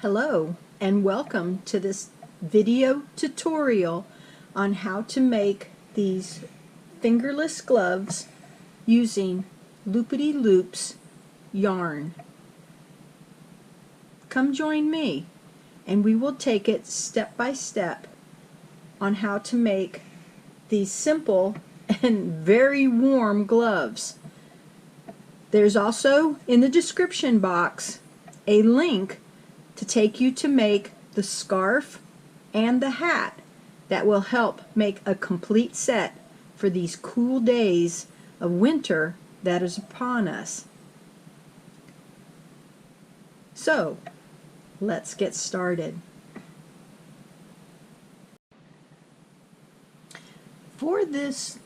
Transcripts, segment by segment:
Hello and welcome to this video tutorial on how to make these fingerless gloves using Loopity Loops yarn. Come join me and we will take it step by step on how to make these simple and very warm gloves. There's also in the description box a link to take you to make the scarf and the hat that will help make a complete set for these cool days of winter that is upon us. So, let's get started. For this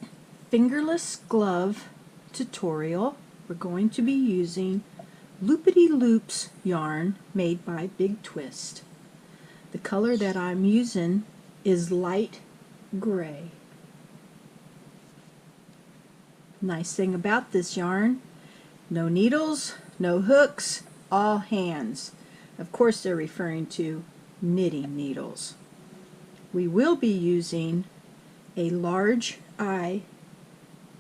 fingerless glove tutorial, we're going to be using Loopity Loops yarn made by Big Twist. The color that I'm using is light gray. Nice thing about this yarn, no needles, no hooks, all hands. Of course they're referring to knitting needles. We will be using a large eye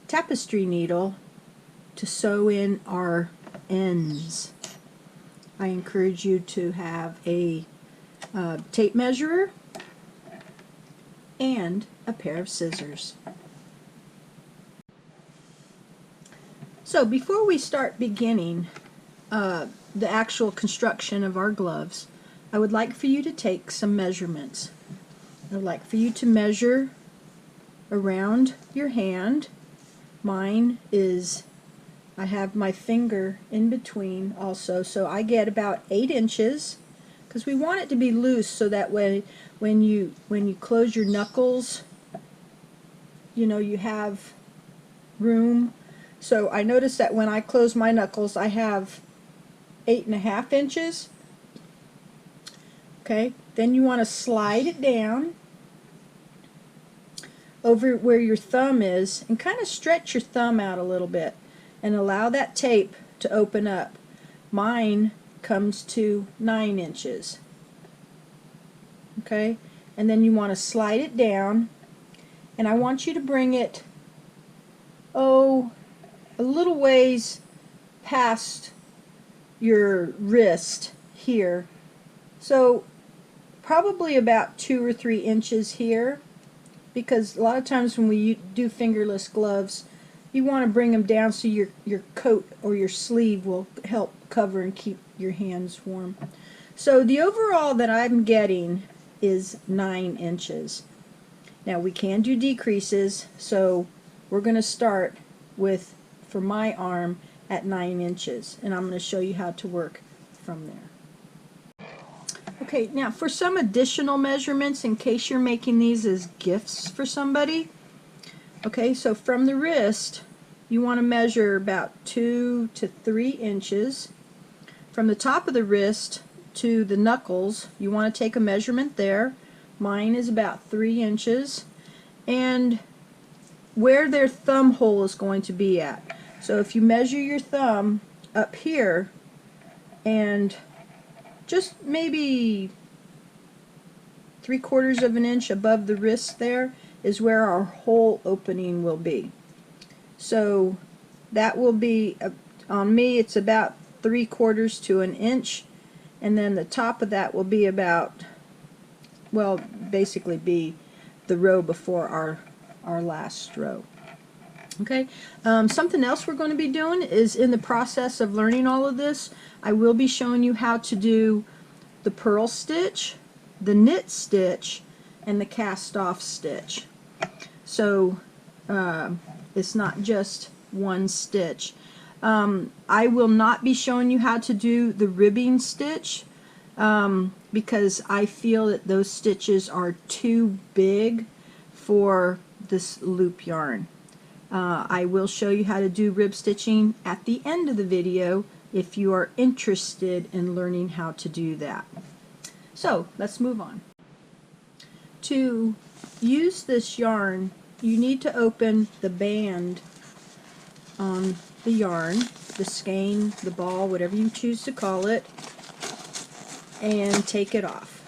tapestry needle to sew in our ends. I encourage you to have a tape measure and a pair of scissors. So before we start beginning the actual construction of our gloves, I would like for you to take some measurements. I would like for you to measure around your hand. Mine is, I have my finger in between also, so I get about 8 inches because we want it to be loose so that way when you close your knuckles, you know, you have room. So I notice that when I close my knuckles I have 8.5 inches. Okay, then you want to slide it down over where your thumb is and kind of stretch your thumb out a little bit and allow that tape to open up. Mine comes to 9 inches. Okay, and then you want to slide it down, and I want you to bring it a little ways past your wrist here, so probably about 2 or 3 inches here, because a lot of times when we do fingerless gloves you want to bring them down so your coat or your sleeve will help cover and keep your hands warm. So the overall that I'm getting is 9 inches. Now we can do decreases, so we're going to start with, for my arm, at 9 inches, and I'm going to show you how to work from there. Okay, now for some additional measurements in case you're making these as gifts for somebody. Okay, so from the wrist you want to measure about 2 to 3 inches. From the top of the wrist to the knuckles you want to take a measurement there. Mine is about 3 inches. And where their thumb hole is going to be at. So if you measure your thumb up here and just maybe 3/4 of an inch above the wrist there is where our hole opening will be. So that will be, on me it's about 3/4 to an inch, and then the top of that will be about, well, basically be the row before our last row. Okay, something else we're going to be doing is, in the process of learning all of this, I will be showing you how to do the purl stitch, the knit stitch, and the cast off stitch. So it's not just one stitch. I will not be showing you how to do the ribbing stitch because I feel that those stitches are too big for this loop yarn. I will show you how to do rib stitching at the end of the video if you are interested in learning how to do that. So let's move on. To use this yarn you need to open the band on the yarn, the skein, the ball, whatever you choose to call it, and take it off.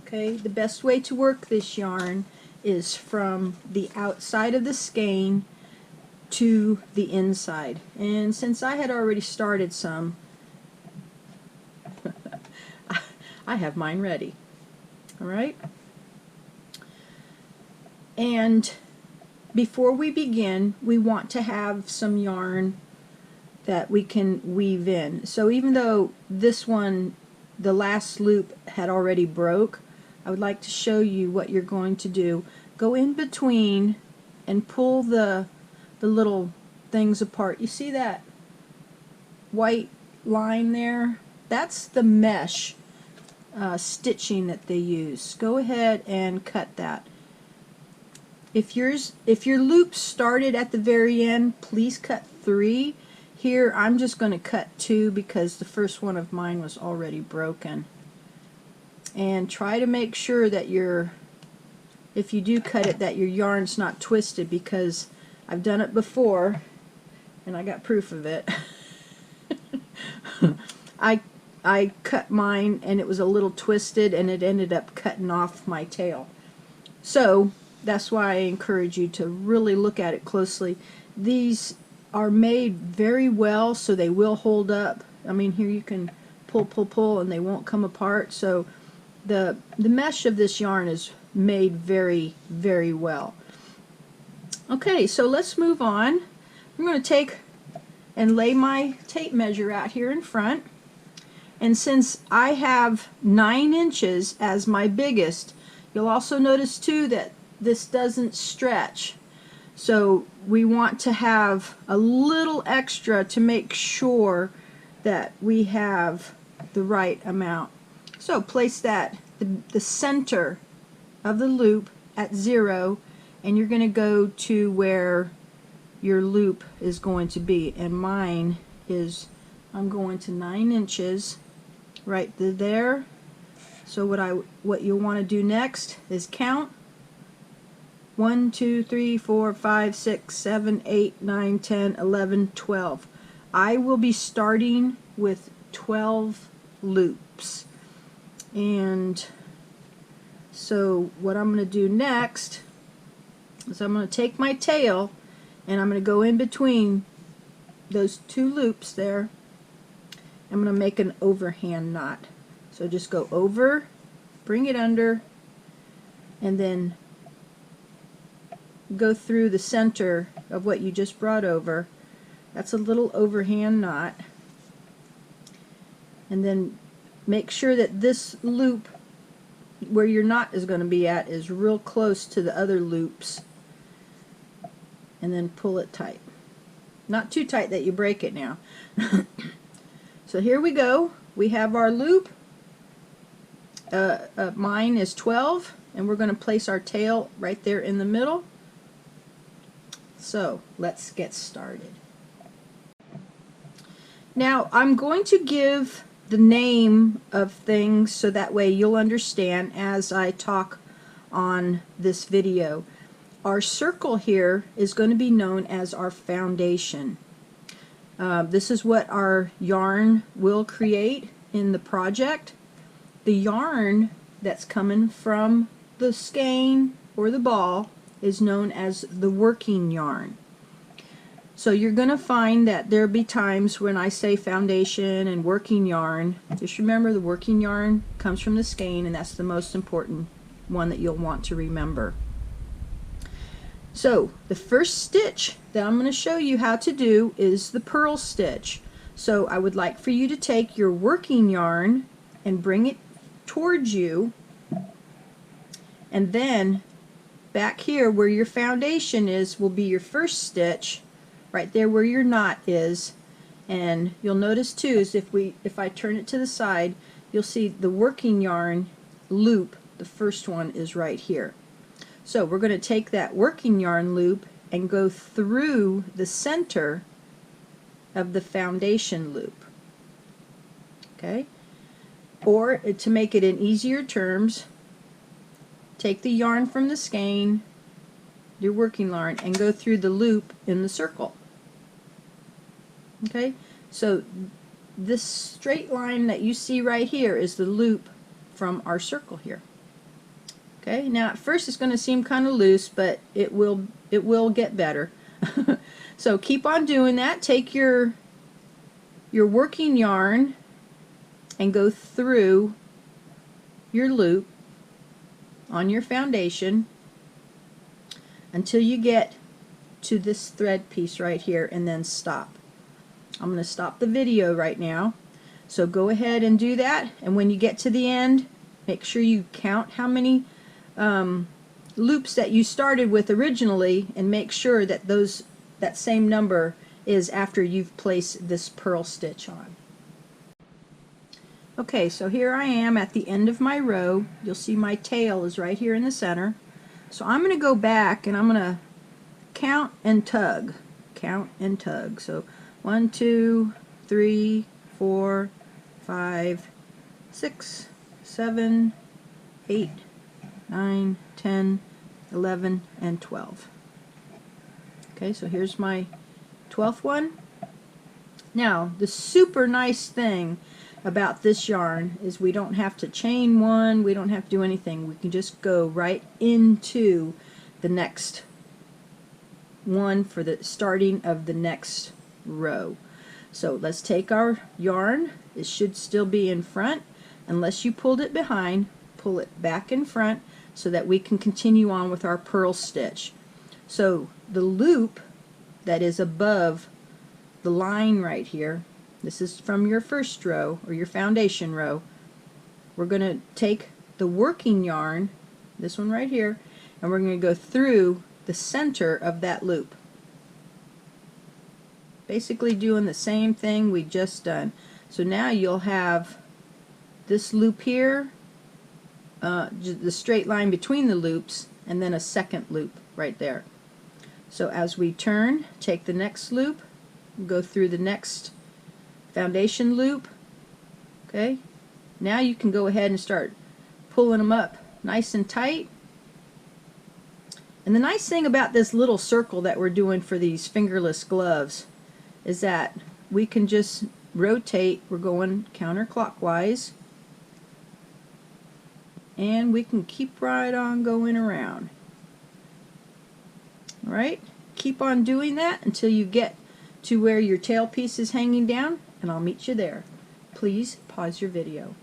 Okay, the best way to work this yarn is from the outside of the skein to the inside. And since I had already started some, I have mine ready. Alright? And before we begin, we want to have some yarn that we can weave in. So even though this one, the last loop, had already broke, I would like to show you what you're going to do. Go in between and pull the little things apart. You see that white line there? That's the mesh stitching that they use. Go ahead and cut that. If your loop started at the very end, please cut 3. Here I'm just going to cut 2 because the first one of mine was already broken. And try to make sure that if you do cut it, that your yarn's not twisted, because I've done it before and I got proof of it. I cut mine and it was a little twisted and it ended up cutting off my tail. So that's why I encourage you to really look at it closely. These are made very well, so they will hold up. I mean, here you can pull and they won't come apart. So the mesh of this yarn is made very, very well. Okay, so let's move on. I'm going to take and lay my tape measure out here in front. And since I have 9 inches as my biggest, you'll also notice too that this doesn't stretch. So we want to have a little extra to make sure that we have the right amount. So place that, the center of the loop at 0, and you're going to go to where your loop is going to be. And mine is, I'm going to 9 inches right there. So what you'll want to do next is count 1, 2, 3, 4, 5, 6, 7, 8, 9, 10, 11, 12. I will be starting with 12 loops. And so what I'm going to do next is I'm going to take my tail and I'm going to go in between those 2 loops there. I'm going to make an overhand knot. So just go over, bring it under, and then go through the center of what you just brought over. That's a little overhand knot. And then make sure that this loop where your knot is going to be at is real close to the other loops, and then pull it tight. Not too tight that you break it now. So here we go. We have our loop. Mine is 12, and we're going to place our tail right there in the middle. So let's get started. Now I'm going to give the name of things so that way you'll understand as I talk on this video. Our circle here is going to be known as our foundation. This is what our yarn will create in the project. The yarn that's coming from the skein or the ball is known as the working yarn. So you're going to find that there'll be times when I say foundation and working yarn. Just remember the working yarn comes from the skein, and that's the most important one that you'll want to remember. So the first stitch that I'm going to show you how to do is the purl stitch. So I would like for you to take your working yarn and bring it towards you, and then back here where your foundation is will be your first stitch, right there where your knot is. And you'll notice too is if I turn it to the side, you'll see the working yarn loop, the first one is right here. So we're going to take that working yarn loop and go through the center of the foundation loop. Okay? Or to make it in easier terms, take the yarn from the skein, your working yarn, and go through the loop in the circle. Okay? So this straight line that you see right here is the loop from our circle here. Okay, now at first it's going to seem kind of loose, but it will get better. So keep on doing that. Take your working yarn and go through your loop on your foundation until you get to this thread piece right here, and then stop. I'm going to stop the video right now, so go ahead and do that, and when you get to the end, make sure you count how many loops that you started with originally, and make sure that that same number is after you've placed this purl stitch on. Okay, so here I am at the end of my row. You'll see my tail is right here in the center. So I'm going to go back and I'm going to count and tug. Count and tug. So 1, 2, 3, 4, 5, 6, 7, 8, 9, 10, 11, and 12. Okay, so here's my 12th one. Now, the super nice thing about this yarn is we don't have to chain one, we don't have to do anything. We can just go right into the next one for the starting of the next row. So let's take our yarn. It should still be in front. Unless you pulled it behind, pull it back in front so that we can continue on with our purl stitch. So the loop that is above the line right here, this is from your first row or your foundation row. We're going to take the working yarn, this one right here, and we're going to go through the center of that loop. Basically doing the same thing we just done. So now you'll have this loop here, the straight line between the loops, and then a second loop right there. So as we turn, take the next loop, go through the next foundation loop. Okay, now you can go ahead and start pulling them up nice and tight. And the nice thing about this little circle that we're doing for these fingerless gloves is that we can just rotate. We're going counterclockwise, and we can keep right on going around. Alright, keep on doing that until you get to where your tail piece is hanging down, and I'll meet you there. Please pause your video.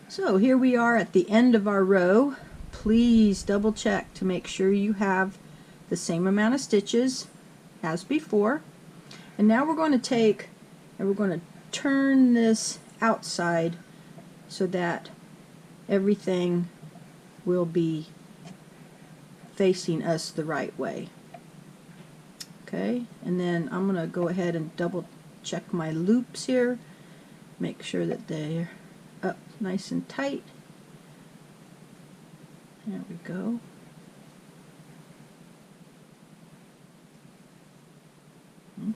So here we are at the end of our row. Please double check to make sure you have the same amount of stitches as before. And now we're going to take and we're going to turn this outside so that everything will be facing us the right way. Okay, and then I'm going to go ahead and double check my loops here, make sure that they're up nice and tight. There we go.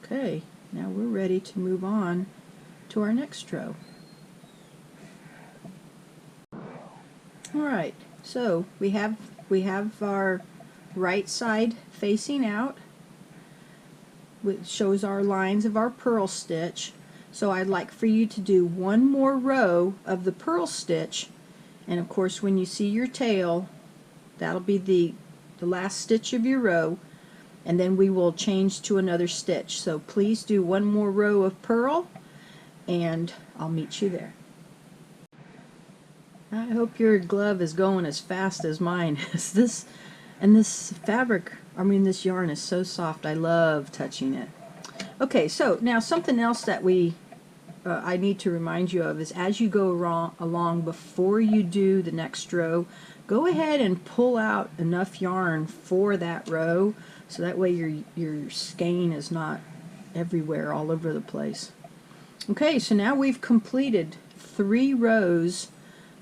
Okay, now we're ready to move on to our next row. Alright, so we have our right side facing out, which shows our lines of our purl stitch. So I'd like for you to do one more row of the purl stitch, and of course when you see your tail, that'll be the last stitch of your row, and then we will change to another stitch. So please do one more row of purl, and I'll meet you there. I hope your glove is going as fast as mine is. This fabric, this yarn is so soft. I love touching it. Okay, so now something else that I need to remind you of is as you go along before you do the next row, go ahead and pull out enough yarn for that row so that way your skein is not everywhere all over the place. Okay, so now we've completed 3 rows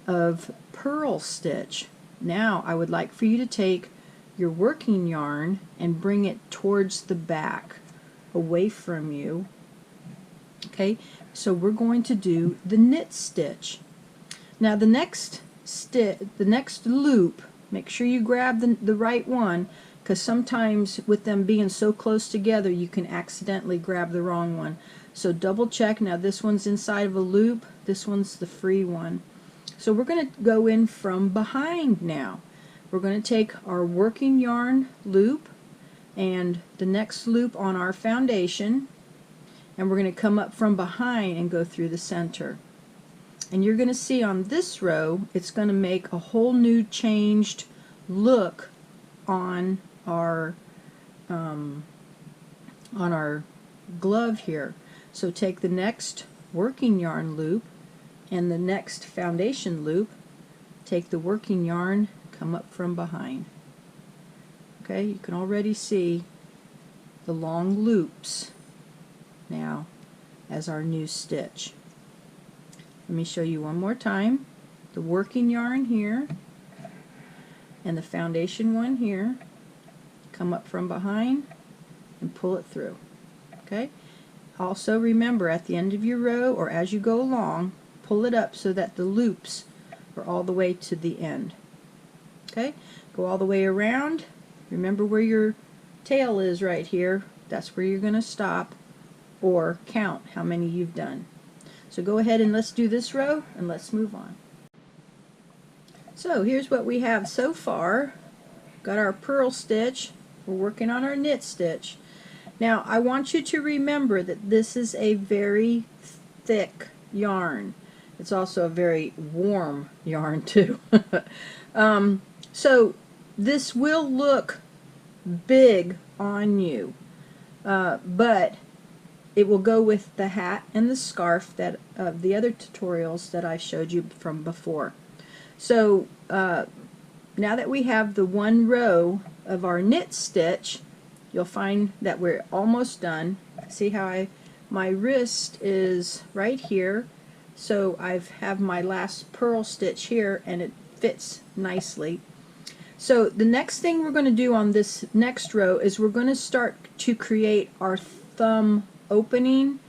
of purl stitch. Now I would like for you to take your working yarn and bring it towards the back, away from you. Okay, so we're going to do the knit stitch. Now the next loop, make sure you grab the right one, because sometimes with them being so close together you can accidentally grab the wrong one. So double check. Now this one's inside of a loop, this one's the free one. So we're going to go in from behind now. We're going to take our working yarn loop and the next loop on our foundation, and we're going to come up from behind and go through the center. And you're going to see on this row it's going to make a whole new changed look on our glove here. So take the next working yarn loop and the next foundation loop, take the working yarn, come up from behind. Okay, you can already see the long loops now as our new stitch. Let me show you one more time. The working yarn here and the foundation one here, come up from behind and pull it through. Okay, also remember at the end of your row or as you go along, pull it up so that the loops are all the way to the end. Okay, go all the way around. Remember where your tail is right here. That's where you're going to stop or count how many you've done. So go ahead and let's do this row and let's move on. So here's what we have so far. Got our purl stitch. We're working on our knit stitch. Now I want you to remember that this is a very thick yarn. It's also a very warm yarn too. So this will look big on you, but it will go with the hat and the scarf that the other tutorials that I showed you from before. So now that we have the one row of our knit stitch, you'll find that we're almost done. See how my wrist is right here, so I have my last purl stitch here and it fits nicely. So the next thing we're going to do on this next row is we're going to start to create our thumb opening,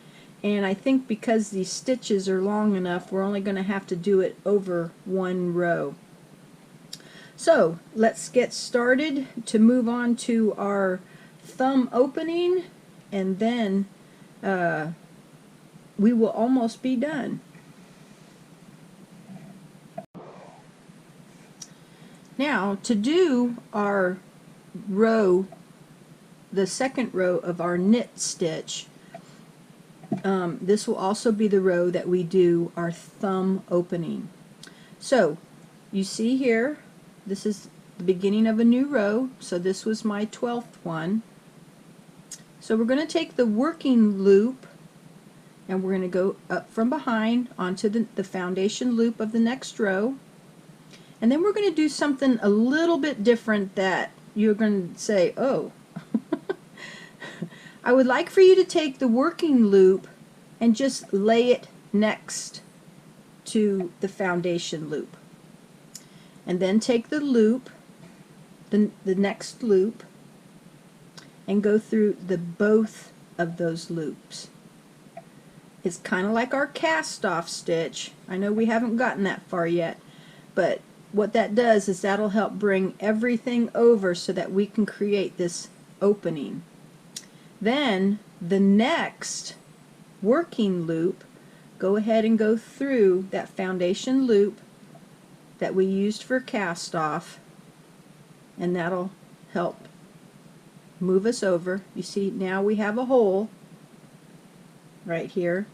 and I think because these stitches are long enough we're only going to have to do it over one row. So let's get started to move on to our thumb opening, and then we will almost be done. Now to do our row, the second row of our knit stitch, this will also be the row that we do our thumb opening. So you see here, this is the beginning of a new row, so this was my 12th one. So we're going to take the working loop and we're going to go up from behind onto the foundation loop of the next row, and then we're going to do something a little bit different that you're going to say, oh. I would like for you to take the working loop and just lay it next to the foundation loop, and then take the loop, the next loop, and go through both of those loops. It's kind of like our cast off stitch. I know we haven't gotten that far yet, but what that does is that'll help bring everything over so that we can create this opening. Then the next working loop, go ahead and go through that foundation loop that we used for cast off, and that'll help move us over. You see now we have a hole right here,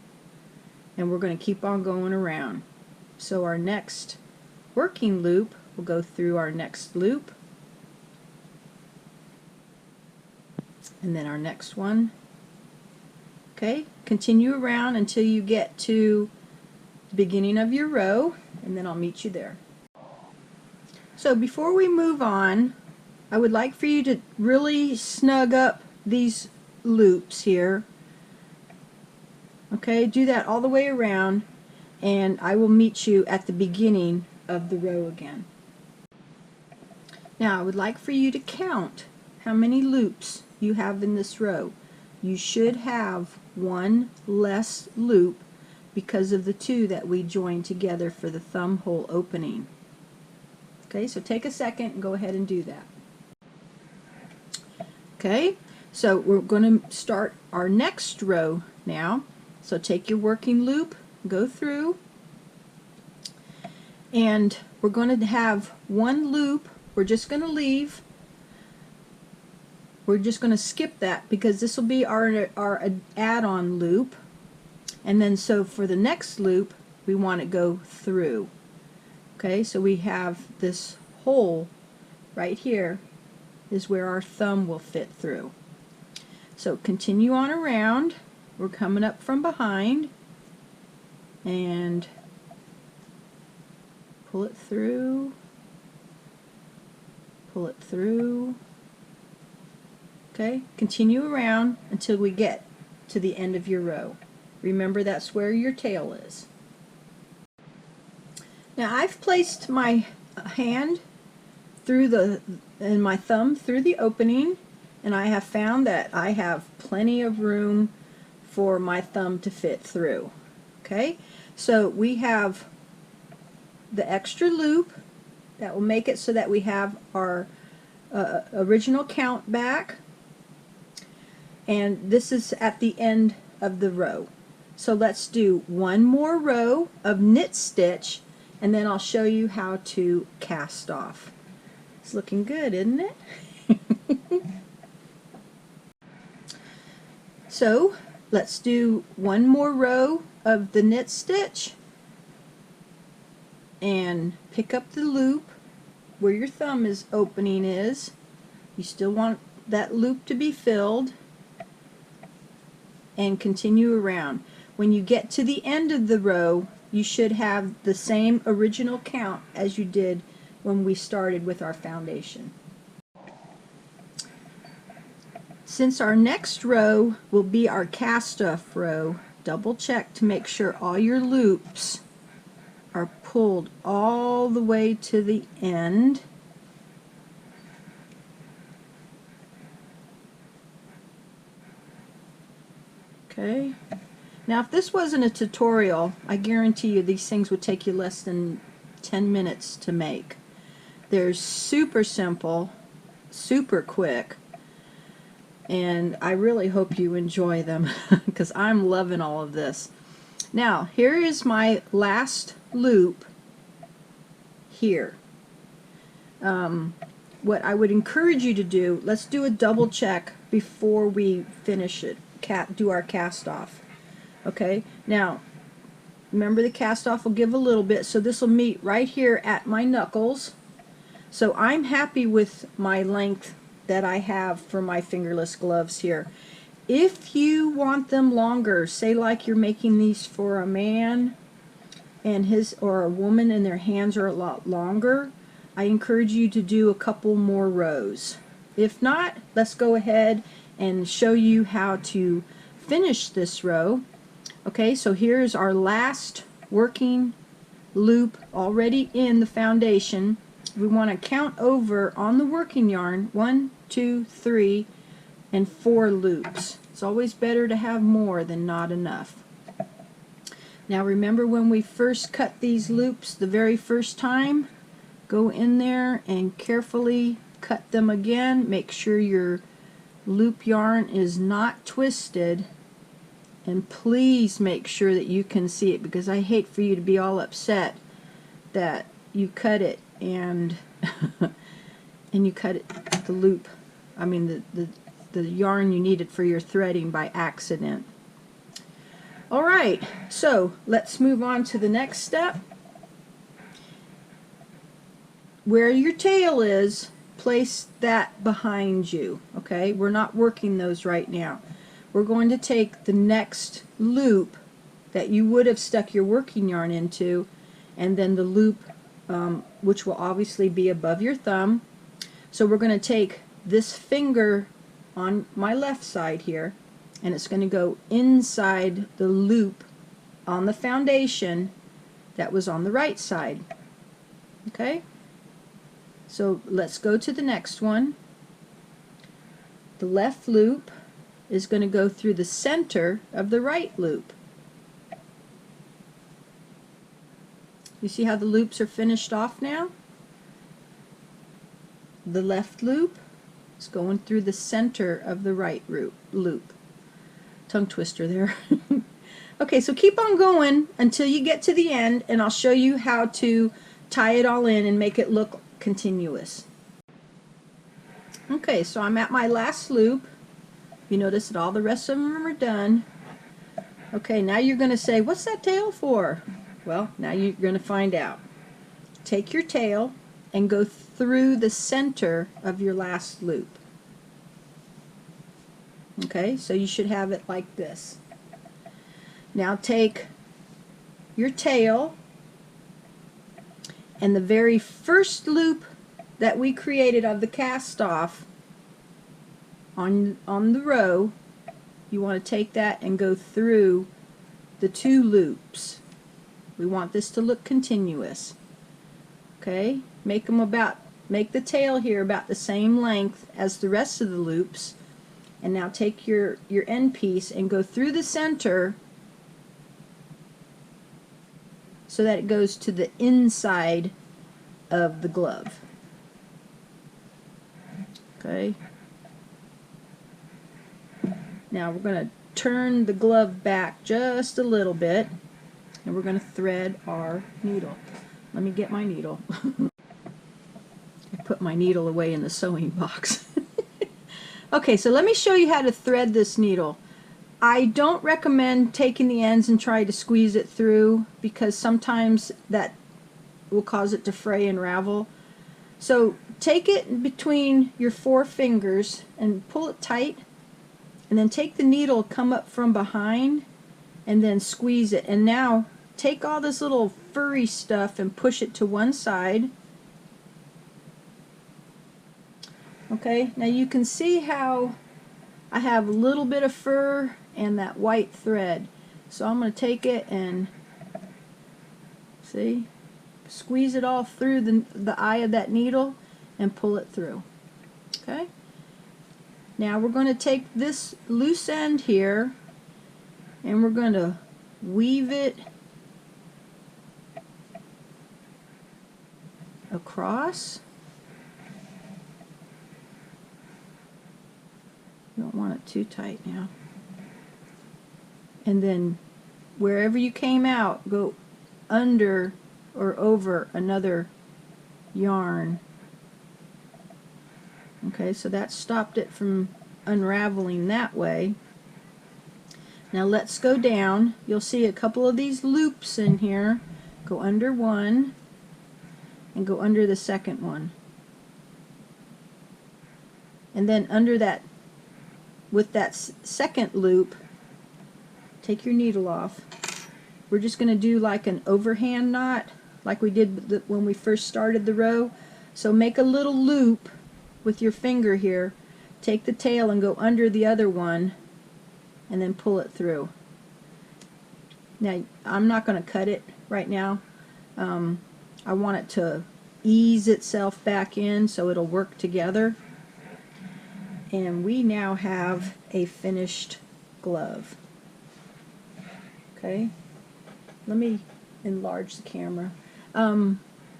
and we're going to keep on going around. So our next working loop will go through our next loop, and then our next one. Okay, continue around until you get to the beginning of your row, and then I'll meet you there. So before we move on, I would like for you to really snug up these loops here. Okay, do that all the way around, and I will meet you at the beginning of the row again. Now I would like for you to count how many loops you have in this row. You should have one less loop because of the two that we joined together for the thumb hole opening. Okay, so take a second and go ahead and do that. Okay, so we're going to start our next row now, So take your working loop, go through, and we're going to have one loop. We're just going to leave. We're just going to skip that because this will be our add-on loop. And then so for the next loop, we want to go through. Okay, so we have this hole right here is where our thumb will fit through. So continue on around. We're coming up from behind and pull it through, pull it through. Okay, continue around until we get to the end of your row. Remember, that's where your tail is. Now I've placed my hand through and my thumb through the opening, and I have found that I have plenty of room for my thumb to fit through. Okay, so we have the extra loop that will make it so that we have our original count back, and this is at the end of the row. So let's do one more row of knit stitch, and then I'll show you how to cast off. It's looking good, isn't it? So let's do one more row of the knit stitch and pick up the loop where your thumb is opening is. You still want that loop to be filled, and continue around. When you get to the end of the row, you should have the same original count as you did when we started with our foundation. Since our next row will be our cast off row, double check to make sure all your loops are pulled all the way to the end. Okay. Now if this wasn't a tutorial, I guarantee you these things would take you less than 10 minutes to make. They're super simple, super quick, and I really hope you enjoy them because I'm loving all of this. Now here is my last loop here. What I would encourage you to do, let's do a double check before we finish it, do our cast off. Okay, now remember the cast off will give a little bit, so this will meet right here at my knuckles. So I'm happy with my length that I have for my fingerless gloves here. If you want them longer, say like you're making these for a man and his or a woman and their hands are a lot longer, I encourage you to do a couple more rows. If not, let's go ahead and show you how to finish this row. Okay, so here's our last working loop already in the foundation. We want to count over on the working yarn 1, 2, 3, and 4 loops. It's always better to have more than not enough. Now remember when we first cut these loops the very first time, go in there and carefully cut them again. Make sure your loop yarn is not twisted, and please make sure that you can see it, because I hate for you to be all upset that you cut it and and you cut it, the loop, I mean the yarn you needed for your threading by accident. Alright, so let's move on to the next step. Where your tail is, place that behind you. Okay, we're not working those right now. We're going to take the next loop that you would have stuck your working yarn into, and then the loop which will obviously be above your thumb. So we're going to take this finger on my left side here, and it's going to go inside the loop on the foundation that was on the right side. Okay, so let's go to the next one. The left loop is going to go through the center of the right loop. You see how the loops are finished off now? The left loop is going through the center of the right loop. Tongue twister there. Okay, so keep on going until you get to the end, and I'll show you how to tie it all in and make it look continuous. Okay, so I'm at my last loop. You notice that all the rest of them are done. Okay, now you're going to say, what's that tail for? Well, now you're going to find out. Take your tail and go through the center of your last loop. Okay, so you should have it like this. Now take your tail and the very first loop that we created of the cast off on the row, you want to take that and go through the 2 loops. We want this to look continuous. Okay, make the tail here about the same length as the rest of the loops, and now take your end piece and go through the center so that it goes to the inside of the glove. Okay. Now we're going to turn the glove back just a little bit, and we're going to thread our needle. Let me get my needle. I put my needle away in the sewing box. Okay, so let me show you how to thread this needle. I don't recommend taking the ends and try to squeeze it through, because sometimes that will cause it to fray and ravel. So take it between your 4 fingers and pull it tight, and then take the needle, come up from behind, and then squeeze it. And now take all this little furry stuff and push it to one side. Okay, now you can see how I have a little bit of fur and that white thread. So I'm going to take it and see, squeeze it all through the eye of that needle and pull it through. Okay, now we're going to take this loose end here and we're going to weave it across. You don't want it too tight now. And then wherever you came out, go under or over another yarn. Okay, so that stopped it from unraveling that way. Now let's go down. You'll see a couple of these loops in here. Go under one and go under the second one. And then under that, with that second loop, take your needle off. We're just going to do like an overhand knot like we did when we first started the row. So make a little loop with your finger here, take the tail and go under the other one and then pull it through. Now I'm not going to cut it right now. I want it to ease itself back in so it'll work together. And we now have a finished glove. Okay, let me enlarge the camera. Let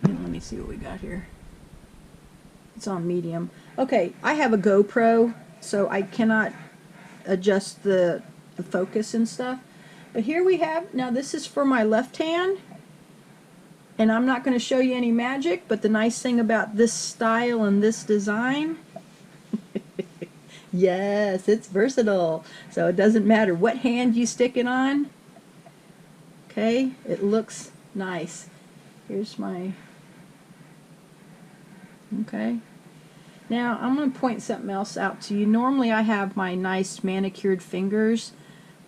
me see what we got here. It's on medium. Okay, I have a GoPro, so I cannot adjust the focus and stuff. But here we have, now this is for my left hand, and I'm not going to show you any magic, but the nice thing about this style and this design, yes, it's versatile. So it doesn't matter what hand you stick it on. Okay, it looks nice. Here's my, okay. Now I'm going to point something else out to you. Normally I have my nice manicured fingers,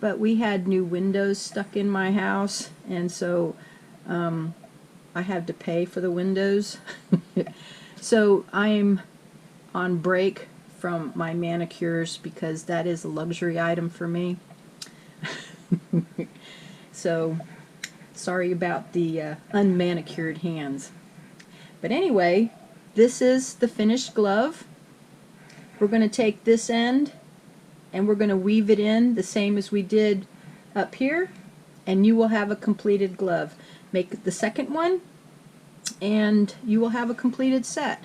but we had new windows stuck in my house, and so I had to pay for the windows. So I'm on break from my manicures because that is a luxury item for me. So sorry about the unmanicured hands. But anyway, this is the finished glove. We're going to take this end and we're going to weave it in the same as we did up here, and you will have a completed glove. Make the second one and you will have a completed set.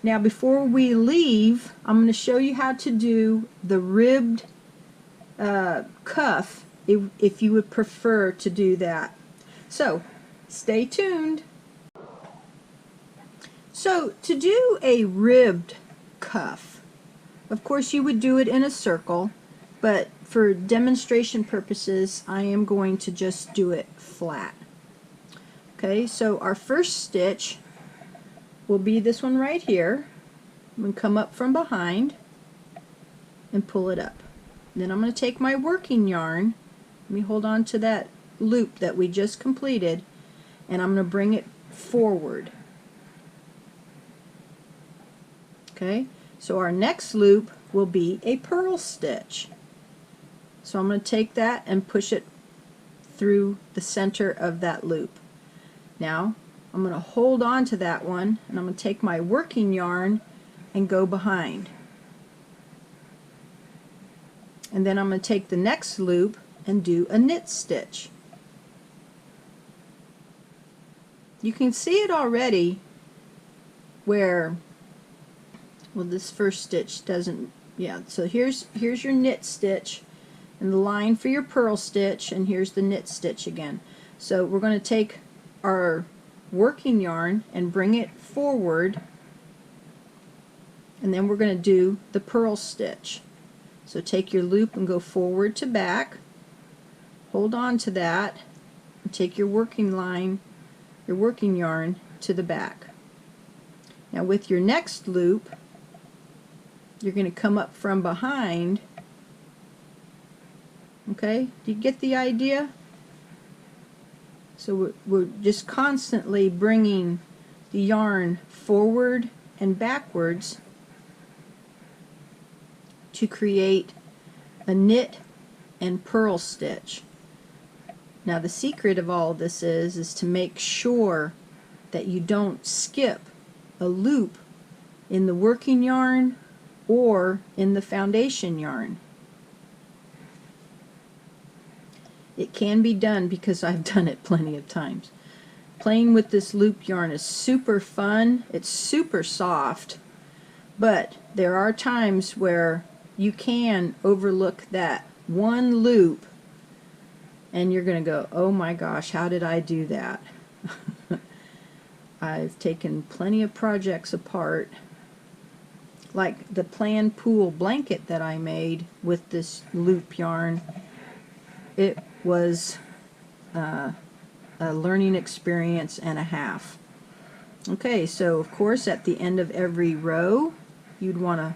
Now before we leave, I'm going to show you how to do the ribbed cuff if you would prefer to do that. So stay tuned. So to do a ribbed cuff, of course you would do it in a circle, but for demonstration purposes I am going to just do it flat. Okay, so our first stitch will be this one right here. I'm going to come up from behind and pull it up. Then I'm going to take my working yarn, let me hold on to that loop that we just completed, and I'm going to bring it forward. Okay, so our next loop will be a purl stitch. So I'm going to take that and push it through the center of that loop. Now I'm going to hold on to that one, and I'm going to take my working yarn and go behind. And then I'm going to take the next loop and do a knit stitch. You can see it already where, well, this first stitch doesn't, yeah, so here's your knit stitch and the line for your purl stitch, and here's the knit stitch again. So we're going to take our working yarn and bring it forward, and then we're going to do the purl stitch. So take your loop and go forward to back, hold on to that, and take your working line, your working yarn to the back. Now with your next loop, you're going to come up from behind. Okay, do you get the idea? So we're just constantly bringing the yarn forward and backwards to create a knit and purl stitch. Now the secret of all of this is to make sure that you don't skip a loop in the working yarn or in the foundation yarn. It can be done because I've done it plenty of times. Playing with this loop yarn is super fun. It's super soft, but there are times where you can overlook that one loop and you're going to go, oh my gosh, how did I do that? I've taken plenty of projects apart, like the plan pool blanket that I made with this loop yarn. It was a learning experience and a half. Okay, so of course at the end of every row you'd want to,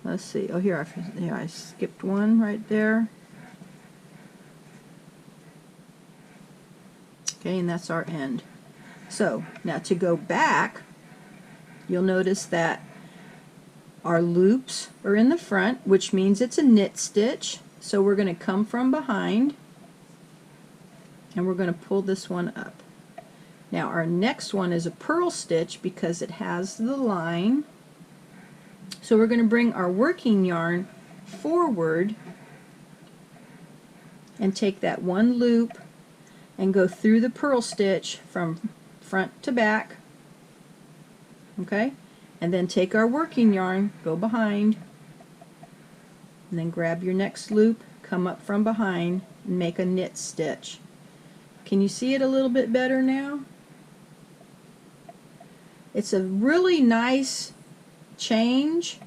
let's see, oh here I skipped one right there. Okay, and that's our end. So now to go back, you'll notice that our loops are in the front, which means it's a knit stitch. So we're going to come from behind and we're going to pull this one up. Now our next one is a purl stitch because it has the line. So we're going to bring our working yarn forward and take that one loop and go through the purl stitch from front to back. Okay? And then take our working yarn, go behind, and then grab your next loop, come up from behind, and make a knit stitch. Can you see it a little bit better now? It's a really nice change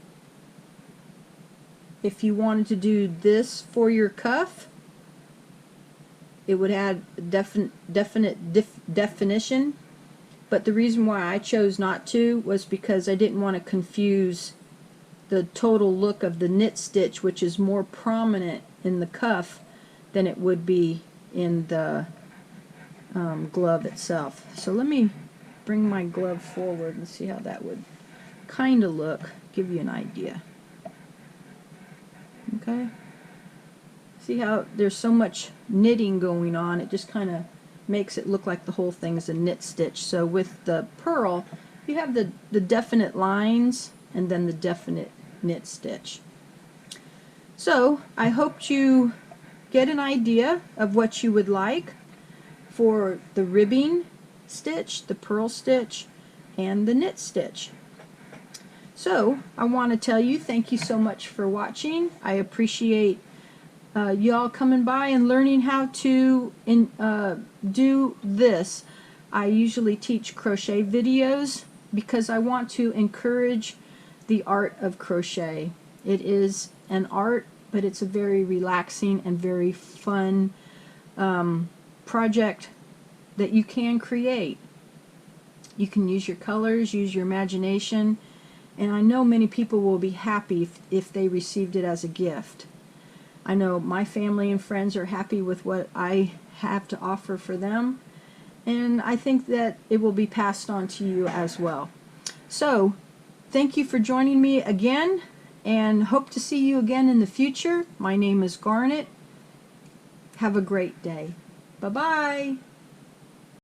if you wanted to do this for your cuff. It would add definition, but the reason why I chose not to was because I didn't want to confuse the total look of the knit stitch, which is more prominent in the cuff than it would be in the glove itself. So let me bring my glove forward and see how that would kind of look, give you an idea. Okay, see how there's so much knitting going on, it just kind of makes it look like the whole thing is a knit stitch. So with the purl, you have the definite lines and then the definite knit stitch. So I hope you get an idea of what you would like for the ribbing stitch, the purl stitch, and the knit stitch. So I want to tell you thank you so much for watching. I appreciate y'all coming by and learning how to do this. I usually teach crochet videos because I want to encourage the art of crochet. It is an art, but it's a very relaxing and very fun project that you can create. You can use your colors, use your imagination, and I know many people will be happy if they received it as a gift. I know my family and friends are happy with what I have to offer for them, and I think that it will be passed on to you as well. So, thank you for joining me again, and hope to see you again in the future. My name is Garnet. Have a great day. Bye-bye.